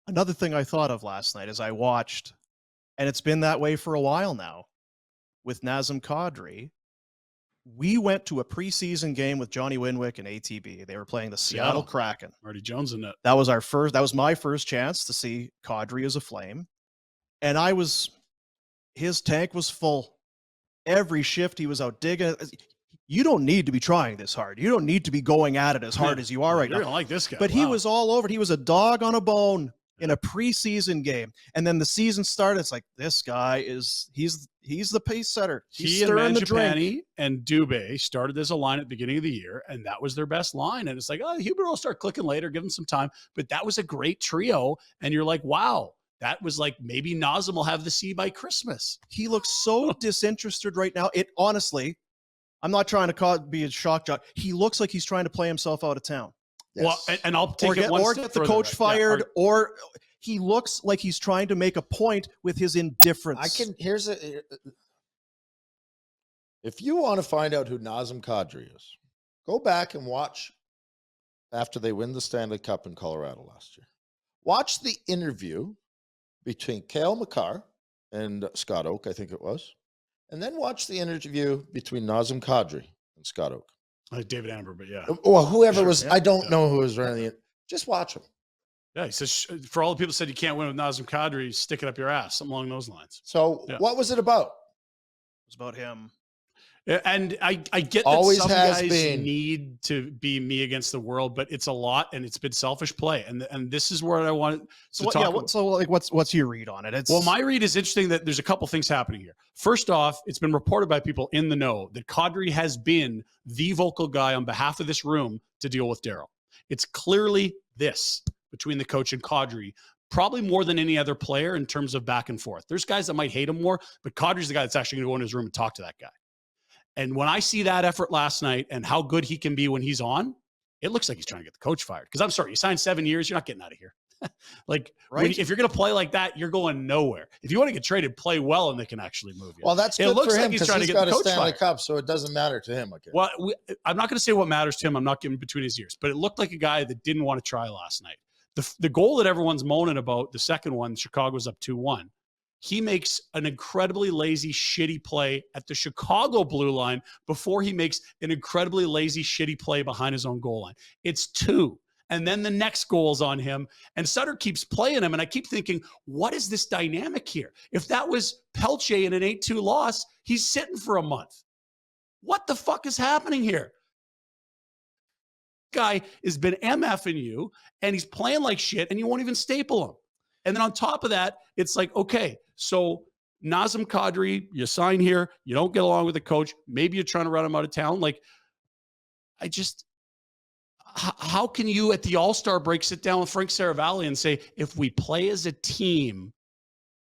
Another thing I thought of last night as I watched, and it's been that way for a while now, with Nazem Kadri. We went to a preseason game with Johnny Winwick and ATB. They were playing the Seattle Kraken. Marty Jones in it. That was my first chance to see Kadri as a Flame. And his tank was full. Every shift he was out digging. You don't need to be trying this hard. You don't need to be going at it as hard as you are right now. You're gonna like this guy. But he was all over it. He was a dog on a bone in a preseason game. And then the season started. It's like, this guy he's the pace setter. He's stirring the drink. And Dubé started as a line at the beginning of the year, and that was their best line. And it's like, oh, Huber will start clicking later, give him some time. But that was a great trio. And you're like, wow, that was like, maybe Nazem will have the C by Christmas. He looks so disinterested right now. It honestly, I'm not trying to be a shock jock. He looks like he's trying to play himself out of town. Yes. Well, and I'll take it one or step get the further, coach right? fired, or he looks like he's trying to make a point with his indifference. If you want to find out who Nazem Kadri is, go back and watch after they win the Stanley Cup in Colorado last year. Watch the interview between Cale Makar and Scott Oak, I think it was, and then watch the interview between Nazem Kadri and Scott Oak. David Amber, but yeah. Well, whoever was, I don't know who was running it. Just watch him. Yeah, he says, for all the people who said you can't win with Nazem Kadri, stick it up your ass, something along those lines. So what was it about? It was about him. And I get that Always some has guys been. need to be me against the world, but it's a lot, and it's been selfish play. And this is where I want to talk about. So like, what's your read on it? Well, my read is interesting that there's a couple things happening here. First off, it's been reported by people in the know that Kadri has been the vocal guy on behalf of this room to deal with Daryl. It's clearly this between the coach and Kadri, probably more than any other player in terms of back and forth. There's guys that might hate him more, but Kadri's the guy that's actually going to go in his room and talk to that guy. And when I see that effort last night and how good he can be when he's on, it looks like he's trying to get the coach fired. Because I'm sorry, you signed 7 years, you're not getting out of here. If you're going to play like that, you're going nowhere. If you want to get traded, play well, and they can actually move you. Well, that's good looks for him like he's because trying to he's get got the a coach Stanley fired. Cup, so it doesn't matter to him. Okay. Well, I'm not going to say what matters to him. I'm not getting between his ears. But it looked like a guy that didn't want to try last night. The goal that everyone's moaning about, the second one, Chicago's up 2-1. He makes an incredibly lazy, shitty play at the Chicago blue line before he makes an incredibly lazy, shitty play behind his own goal line. It's 2. And then the next goal's on him. And Sutter keeps playing him. And I keep thinking, what is this dynamic here? If that was Pelche in an 8-2 loss, he's sitting for a month. What the fuck is happening here? Guy has been MFing you, and he's playing like shit, and you won't even staple him. And then on top of that, it's like, okay, so Nazem Kadri, you sign here, you don't get along with the coach, maybe you're trying to run him out of town. Like, how can you at the All-Star break sit down with Frank Seravalli and say, if we play as a team,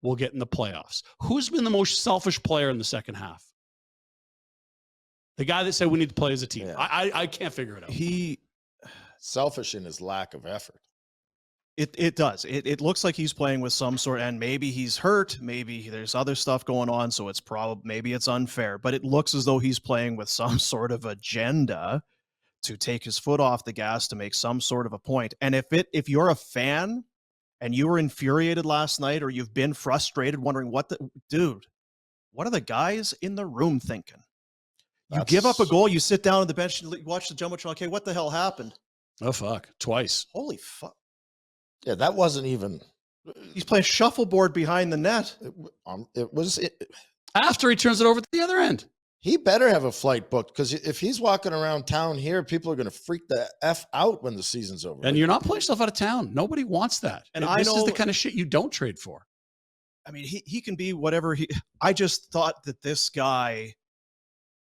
we'll get in the playoffs? Who's been the most selfish player in the second half? The guy that said we need to play as a team. Yeah. I can't figure it out. He selfish in his lack of effort. It does. It looks like he's playing with some sort, and maybe he's hurt. Maybe there's other stuff going on, so it's maybe it's unfair. But it looks as though he's playing with some sort of agenda to take his foot off the gas to make some sort of a point. And if you're a fan and you were infuriated last night, or you've been frustrated, wondering what are the guys in the room thinking? You give up a goal, you sit down on the bench and watch the jumbotron. Okay, what the hell happened? Oh, fuck. Twice. Holy fuck. Yeah, that wasn't even. He's playing shuffleboard behind the net. It was after he turns it over to the other end. He better have a flight booked, because if he's walking around town here, people are going to freak the F out when the season's over. And you're not playing yourself out of town. Nobody wants that. And this is the kind of shit you don't trade for. I mean, he can be whatever I just thought that this guy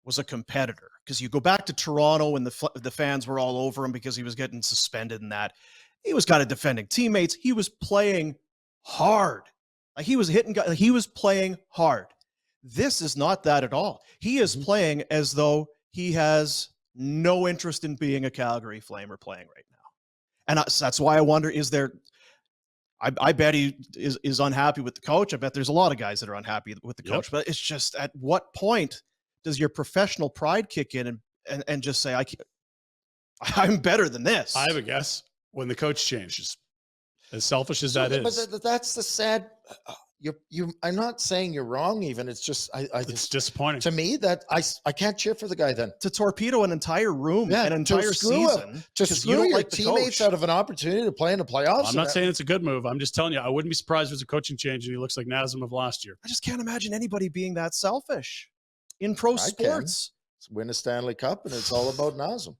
was a competitor, because you go back to Toronto and the fans were all over him because he was getting suspended and that. He was kind of defending teammates. He was playing hard. Like he was hitting guys. He was playing hard. This is not that at all. He is playing as though he has no interest in being a Calgary Flame or playing right now. And that's why I wonder, I bet he is unhappy with the coach. I bet there's a lot of guys that are unhappy with the coach, but it's just, at what point does your professional pride kick in and just say, I'm better than this? I have a guess. When the coach changes. As selfish as that is. But that's the sad. I'm not saying you're wrong. Even it's just It's just disappointing to me that I can't cheer for the guy then. To torpedo an entire room, an entire season, to screw your like teammates out of an opportunity to play in the playoffs. I'm not saying it's a good move. I'm just telling you, I wouldn't be surprised if it's a coaching change and he looks like Nazem of last year. I just can't imagine anybody being that selfish in pro sports. Win a Stanley Cup, and it's all about Nazem.